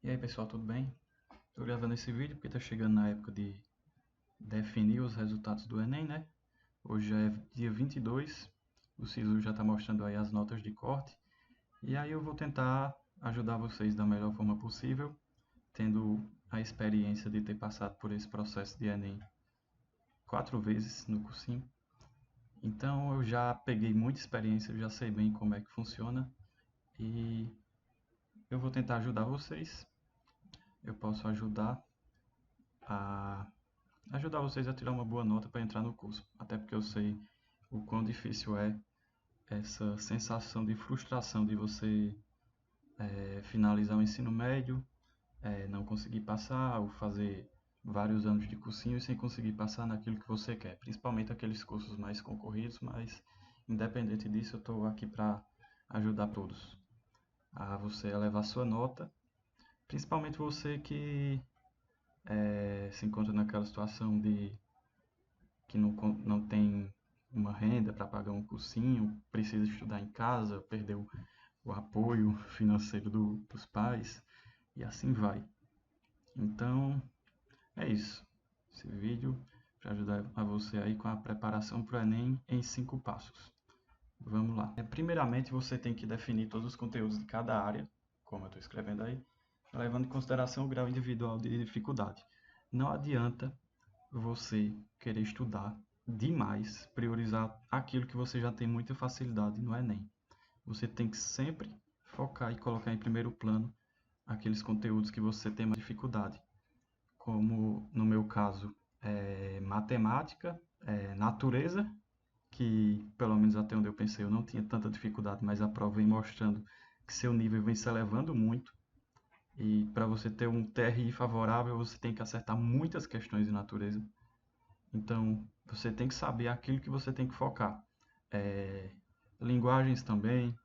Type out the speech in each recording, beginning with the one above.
E aí pessoal, tudo bem? Estou gravando esse vídeo porque está chegando na época de definir os resultados do Enem, né? Hoje já é dia 22, o SISU já está mostrando aí as notas de corte. E aí eu vou tentar ajudar vocês da melhor forma possível, tendo a experiência de ter passado por esse processo de Enem 4 vezes no cursinho. Então eu já peguei muita experiência, eu já sei bem como é que funciona e eu vou tentar ajudar vocês. Eu posso a ajudar vocês a tirar uma boa nota para entrar no curso. Até porque eu sei o quão difícil é essa sensação de frustração de você finalizar o ensino médio, não conseguir passar, ou fazer vários anos de cursinho sem conseguir passar naquilo que você quer. Principalmente aqueles cursos mais concorridos, mas independente disso, eu estou aqui para ajudar todos a você elevar sua nota. Principalmente você que se encontra naquela situação de que não tem uma renda para pagar um cursinho, precisa estudar em casa, perdeu o apoio financeiro dos pais e assim vai. Então, é isso. Esse vídeo para ajudar a você aí com a preparação para o Enem em 5 passos. Vamos lá. Primeiramente, você tem que definir todos os conteúdos de cada área, como eu estou escrevendo aí, levando em consideração o grau individual de dificuldade. Não adianta você querer estudar demais, priorizar aquilo que você já tem muita facilidade no Enem. Você tem que sempre focar e colocar em primeiro plano aqueles conteúdos que você tem mais dificuldade, como no meu caso, matemática, natureza, que pelo menos até onde eu pensei eu não tinha tanta dificuldade, mas a prova vem mostrando que seu nível vem se elevando muito. E para você ter um TRI favorável, você tem que acertar muitas questões de natureza. Então, você tem que saber aquilo que você tem que focar. Linguagens também.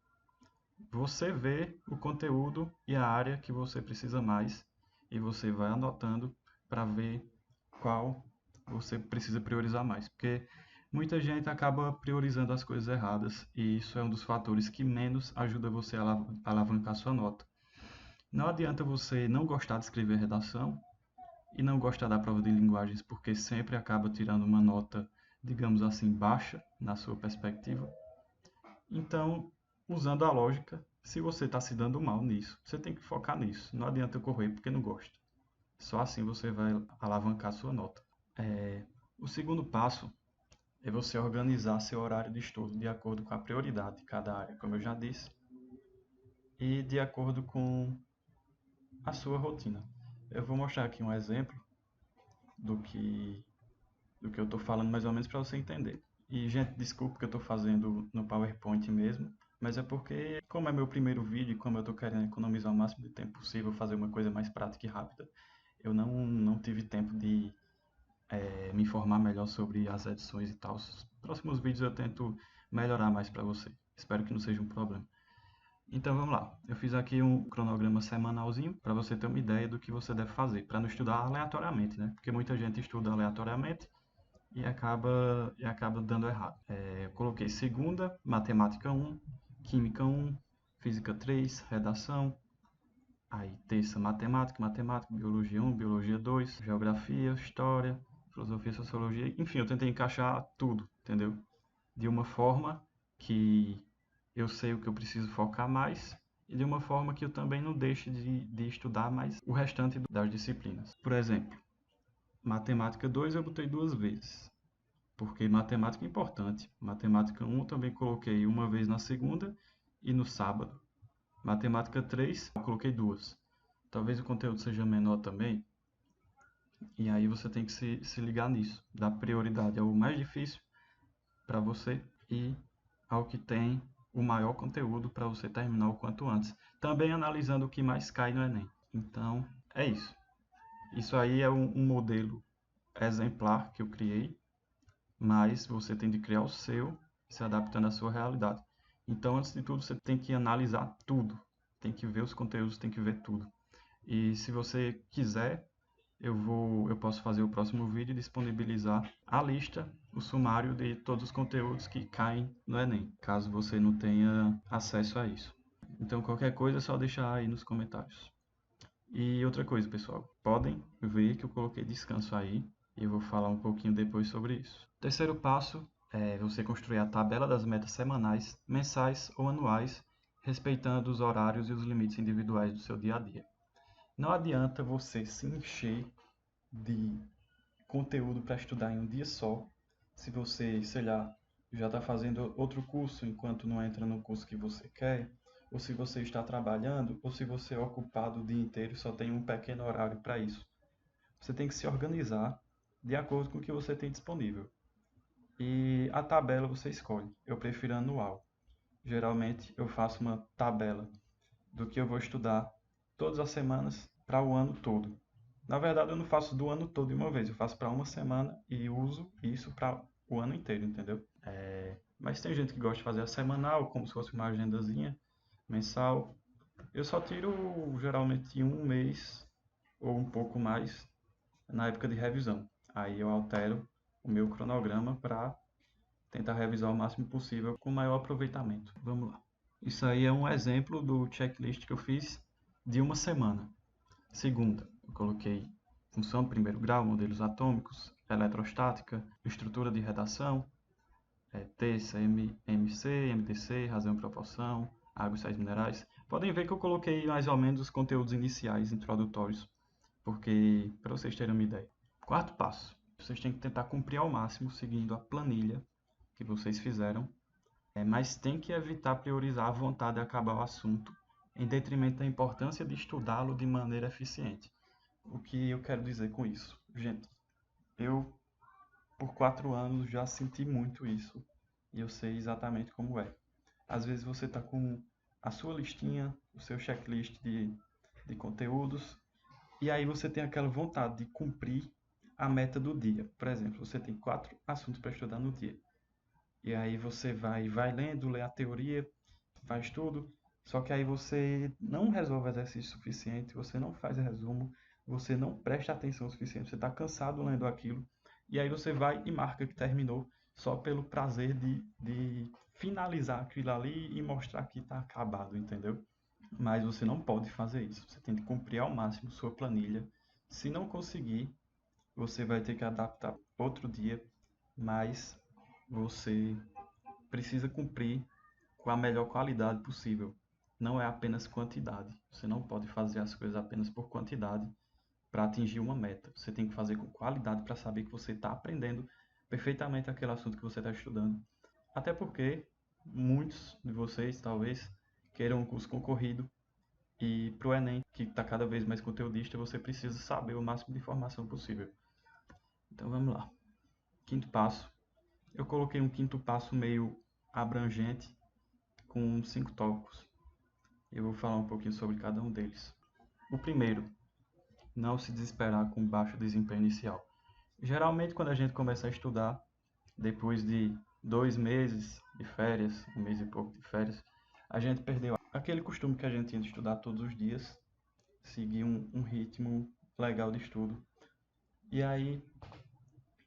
Você vê o conteúdo e a área que você precisa mais e você vai anotando para ver qual você precisa priorizar mais. Porque muita gente acaba priorizando as coisas erradas e isso é um dos fatores que menos ajuda você a alavancar sua nota. Não adianta você não gostar de escrever redação e não gostar da prova de linguagens, porque sempre acaba tirando uma nota, digamos assim, baixa na sua perspectiva. Então, usando a lógica, se você está se dando mal nisso, você tem que focar nisso. Não adianta correr porque não gosta. Só assim você vai alavancar sua nota. O segundo passo é você organizar seu horário de estudo de acordo com a prioridade de cada área, como eu já disse, e de acordo com a sua rotina. Eu vou mostrar aqui um exemplo do que eu estou falando mais ou menos para você entender. E, gente, desculpa que eu estou fazendo no PowerPoint mesmo, mas é porque, como é meu primeiro vídeo e como eu estou querendo economizar o máximo de tempo possível, fazer uma coisa mais prática e rápida, eu não tive tempo de me informar melhor sobre as edições e tal. Os próximos vídeos eu tento melhorar mais para você. Espero que não seja um problema. Então vamos lá. Eu fiz aqui um cronograma semanalzinho para você ter uma ideia do que você deve fazer, para não estudar aleatoriamente, né? Porque muita gente estuda aleatoriamente e acaba dando errado. Eu coloquei segunda, matemática 1, química 1, física 3, redação. Aí terça, matemática, biologia 1, biologia 2, geografia, história, filosofia, sociologia. Enfim, eu tentei encaixar tudo, entendeu? De uma forma que eu sei o que eu preciso focar mais e de uma forma que eu também não deixe de estudar mais o restante das disciplinas. Por exemplo, matemática 2 eu botei 2 vezes, porque matemática é importante. Matemática 1 eu também coloquei uma vez na segunda e no sábado. Matemática 3 eu coloquei 2. Talvez o conteúdo seja menor também, e aí você tem que se ligar nisso, dar prioridade ao mais difícil para você e ao que tem o maior conteúdo para você terminar o quanto antes. Também analisando o que mais cai no Enem. Então, é isso. Isso aí é um modelo exemplar que eu criei, mas você tem de criar o seu, se adaptando à sua realidade. Então, antes de tudo, você tem que analisar tudo. Tem que ver os conteúdos, tem que ver tudo. E se você quiser, eu posso fazer o próximo vídeo e disponibilizar a lista, o sumário de todos os conteúdos que caem no Enem, caso você não tenha acesso a isso. Então, qualquer coisa é só deixar aí nos comentários. E outra coisa, pessoal, podem ver que eu coloquei descanso aí e eu vou falar um pouquinho depois sobre isso. Terceiro passo é você construir a tabela das metas semanais, mensais ou anuais, respeitando os horários e os limites individuais do seu dia a dia. Não adianta você se encher de conteúdo para estudar em um dia só, se você, sei lá, já está fazendo outro curso enquanto não entra no curso que você quer, ou se você está trabalhando, ou se você é ocupado o dia inteiro e só tem um pequeno horário para isso. Você tem que se organizar de acordo com o que você tem disponível. E a tabela você escolhe. Eu prefiro anual. Geralmente eu faço uma tabela do que eu vou estudar todas as semanas para o ano todo. Na verdade, eu não faço do ano todo de uma vez, eu faço para uma semana e uso isso para o ano inteiro, entendeu? Mas tem gente que gosta de fazer a semanal, como se fosse uma agendazinha mensal. Eu só tiro geralmente um mês ou um pouco mais na época de revisão. Aí eu altero o meu cronograma para tentar revisar o máximo possível com maior aproveitamento. Vamos lá. Isso aí é um exemplo do checklist que eu fiz de uma semana. Segunda, eu coloquei função de primeiro grau, modelos atômicos, eletrostática, estrutura de redação, terça, MC, MDC, razão e proporção, água e sais minerais. Podem ver que eu coloquei mais ou menos os conteúdos iniciais, introdutórios, porque para vocês terem uma ideia. Quarto passo, vocês têm que tentar cumprir ao máximo seguindo a planilha que vocês fizeram, mas tem que evitar priorizar a vontade de acabar o assunto em detrimento da importância de estudá-lo de maneira eficiente. O que eu quero dizer com isso? Gente, eu por 4 anos já senti muito isso e eu sei exatamente como é. Às vezes você está com a sua listinha, o seu checklist de conteúdos e aí você tem aquela vontade de cumprir a meta do dia. Por exemplo, você tem 4 assuntos para estudar no dia. E aí você vai lendo, lê a teoria, faz tudo, só que aí você não resolve exercício suficiente, você não faz resumo, você não presta atenção o suficiente, você está cansado lendo aquilo, e aí você vai e marca que terminou só pelo prazer de finalizar aquilo ali e mostrar que está acabado, entendeu? Mas você não pode fazer isso, você tem que cumprir ao máximo sua planilha. Se não conseguir, você vai ter que adaptar outro dia, mas você precisa cumprir com a melhor qualidade possível. Não é apenas quantidade. Você não pode fazer as coisas apenas por quantidade para atingir uma meta. Você tem que fazer com qualidade para saber que você está aprendendo perfeitamente aquele assunto que você está estudando. Até porque muitos de vocês talvez queiram um curso concorrido e para o Enem, que está cada vez mais conteudista, você precisa saber o máximo de informação possível. Então vamos lá. Quinto passo. Eu coloquei um quinto passo meio abrangente com 5 tópicos. Eu vou falar um pouquinho sobre cada um deles. O primeiro, não se desesperar com baixo desempenho inicial. Geralmente, quando a gente começa a estudar, depois de 2 meses de férias, um mês e pouco de férias, a gente perdeu aquele costume que a gente tinha de estudar todos os dias, seguir um ritmo legal de estudo. E aí,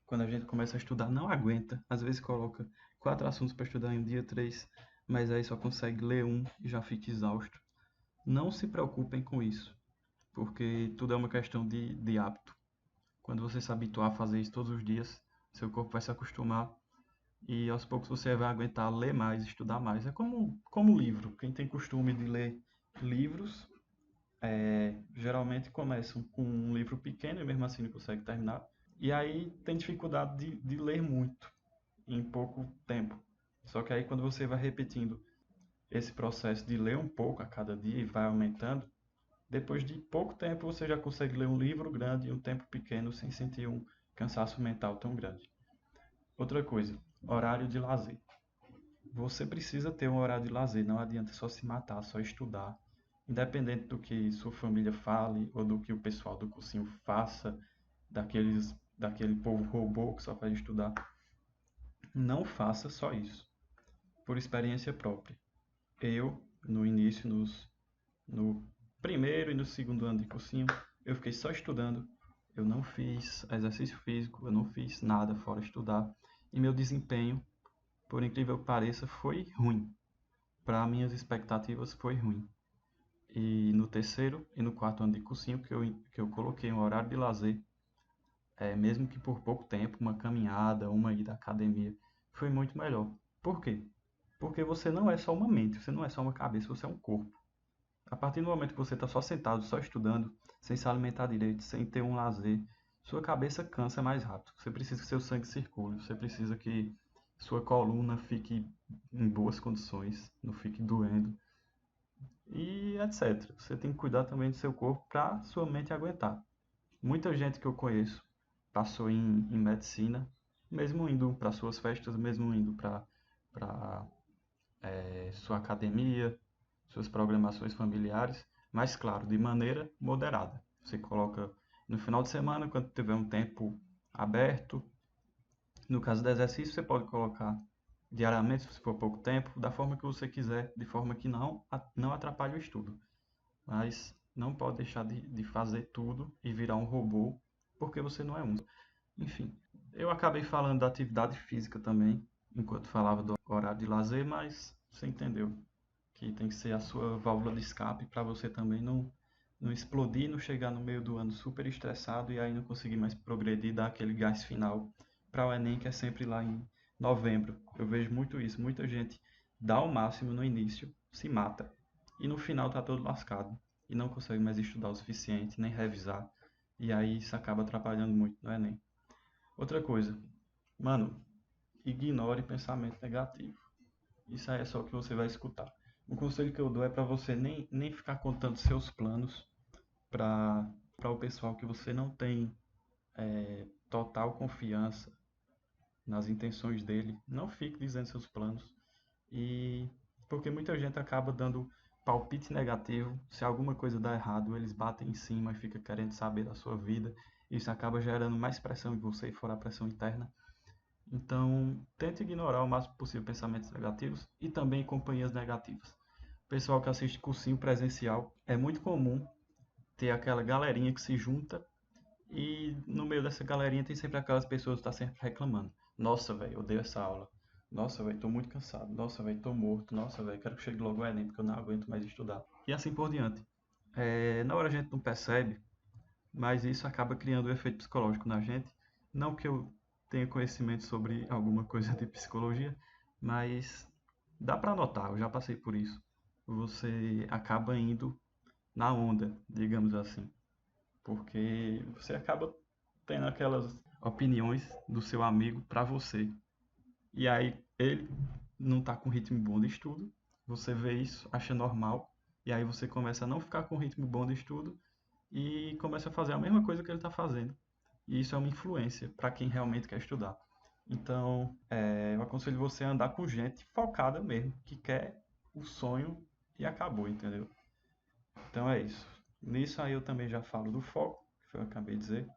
quando a gente começa a estudar, não aguenta. Às vezes coloca 4 assuntos para estudar em um dia, 3, mas aí só consegue ler um e já fica exausto. Não se preocupem com isso, porque tudo é uma questão de hábito. Quando você se habituar a fazer isso todos os dias, seu corpo vai se acostumar e aos poucos você vai aguentar ler mais, estudar mais. É como livro. Quem tem costume de ler livros, geralmente começam com um livro pequeno e mesmo assim não consegue terminar. E aí tem dificuldade de ler muito em pouco tempo. Só que aí quando você vai repetindo esse processo de ler um pouco a cada dia e vai aumentando, depois de pouco tempo você já consegue ler um livro grande em um tempo pequeno sem sentir um cansaço mental tão grande. Outra coisa, horário de lazer. Você precisa ter um horário de lazer, não adianta só se matar, só estudar. Independente do que sua família fale ou do que o pessoal do cursinho faça, daquele povo robô que só faz estudar, não faça só isso. Por experiência própria. Eu, no início, no primeiro e no segundo ano de cursinho, eu fiquei só estudando. Eu não fiz exercício físico, eu não fiz nada fora estudar. E meu desempenho, por incrível que pareça, foi ruim. Para minhas expectativas, foi ruim. E no terceiro e no quarto ano de cursinho que eu coloquei um horário de lazer, mesmo que por pouco tempo, uma caminhada, uma ida à academia, foi muito melhor. Por quê? Porque você não é só uma mente, você não é só uma cabeça, você é um corpo. A partir do momento que você está só sentado, só estudando, sem se alimentar direito, sem ter um lazer, sua cabeça cansa mais rápido. Você precisa que seu sangue circule, você precisa que sua coluna fique em boas condições, não fique doendo e etc. Você tem que cuidar também do seu corpo para sua mente aguentar. Muita gente que eu conheço passou em medicina, mesmo indo para suas festas, mesmo indo para sua academia, suas programações familiares, mas claro, de maneira moderada. Você coloca no final de semana, quando tiver um tempo aberto. No caso do exercício, você pode colocar diariamente, se for pouco tempo, da forma que você quiser, de forma que não atrapalhe o estudo. Mas não pode deixar de fazer tudo e virar um robô, porque você não é um. Enfim, eu acabei falando da atividade física também, enquanto falava do horário de lazer, mas você entendeu que tem que ser a sua válvula de escape para você também não explodir, não chegar no meio do ano super estressado e aí não conseguir mais progredir, dar aquele gás final para o Enem, que é sempre lá em novembro. Eu vejo muito isso, muita gente dá o máximo no início, se mata e no final tá todo lascado e não consegue mais estudar o suficiente, nem revisar, e aí isso acaba atrapalhando muito no Enem. Outra coisa, mano, ignore pensamento negativo. Isso aí é só o que você vai escutar. O conselho que eu dou é para você nem ficar contando seus planos para o pessoal que você não tem total confiança nas intenções dele. Não fique dizendo seus planos. E porque muita gente acaba dando palpite negativo. Se alguma coisa dá errado, eles batem em cima e fica querendo saber da sua vida. Isso acaba gerando mais pressão em você e fora a pressão interna. Então, tente ignorar o máximo possível pensamentos negativos e também companhias negativas. Pessoal que assiste cursinho presencial, é muito comum ter aquela galerinha que se junta e no meio dessa galerinha tem sempre aquelas pessoas que estão sempre reclamando. Nossa, velho, eu odeio essa aula. Nossa, velho, tô muito cansado. Nossa, velho, tô morto. Nossa, velho, quero que chegue logo o Enem porque eu não aguento mais estudar. E assim por diante. Na hora a gente não percebe, mas isso acaba criando um efeito psicológico na gente. Não que eu tenha conhecimento sobre alguma coisa de psicologia, mas dá para notar, eu já passei por isso. Você acaba indo na onda, digamos assim, porque você acaba tendo aquelas opiniões do seu amigo para você. E aí ele não está com ritmo bom de estudo, você vê isso, acha normal, e aí você começa a não ficar com ritmo bom de estudo e começa a fazer a mesma coisa que ele está fazendo. E isso é uma influência para quem realmente quer estudar. Então, eu aconselho você a andar com gente focada mesmo, que quer o sonho e acabou, entendeu? Então é isso. Nisso aí eu também já falo do foco, que eu acabei de dizer.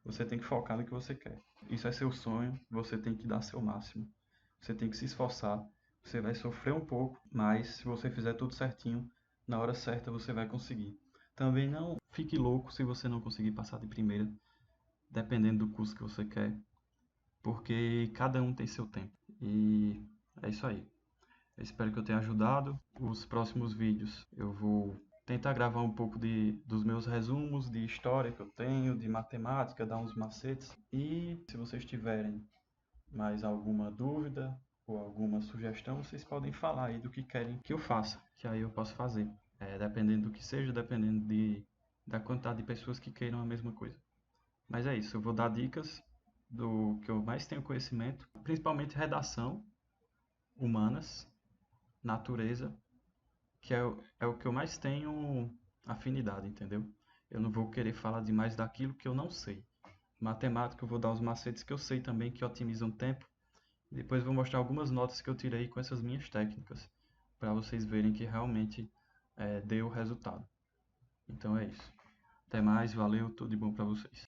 Você tem que focar no que você quer. Isso é seu sonho, você tem que dar seu máximo. Você tem que se esforçar. Você vai sofrer um pouco, mas se você fizer tudo certinho, na hora certa você vai conseguir. Também não fique louco se você não conseguir passar de primeira, dependendo do curso que você quer, porque cada um tem seu tempo. E é isso aí. Eu espero que eu tenha ajudado. Os próximos vídeos eu vou tentar gravar um pouco dos meus resumos de história que eu tenho, de matemática, dar uns macetes. E se vocês tiverem mais alguma dúvida ou alguma sugestão, vocês podem falar aí do que querem que eu faça, que aí eu posso fazer. Dependendo do que seja, dependendo da quantidade de pessoas que queiram a mesma coisa. Mas é isso, eu vou dar dicas do que eu mais tenho conhecimento, principalmente redação, humanas, natureza, que é o que eu mais tenho afinidade, entendeu? Eu não vou querer falar demais daquilo que eu não sei. Matemática, eu vou dar os macetes que eu sei também, que otimizam tempo. E depois eu vou mostrar algumas notas que eu tirei com essas minhas técnicas, para vocês verem que realmente deu resultado. Então é isso. Até mais, valeu, tudo de bom para vocês.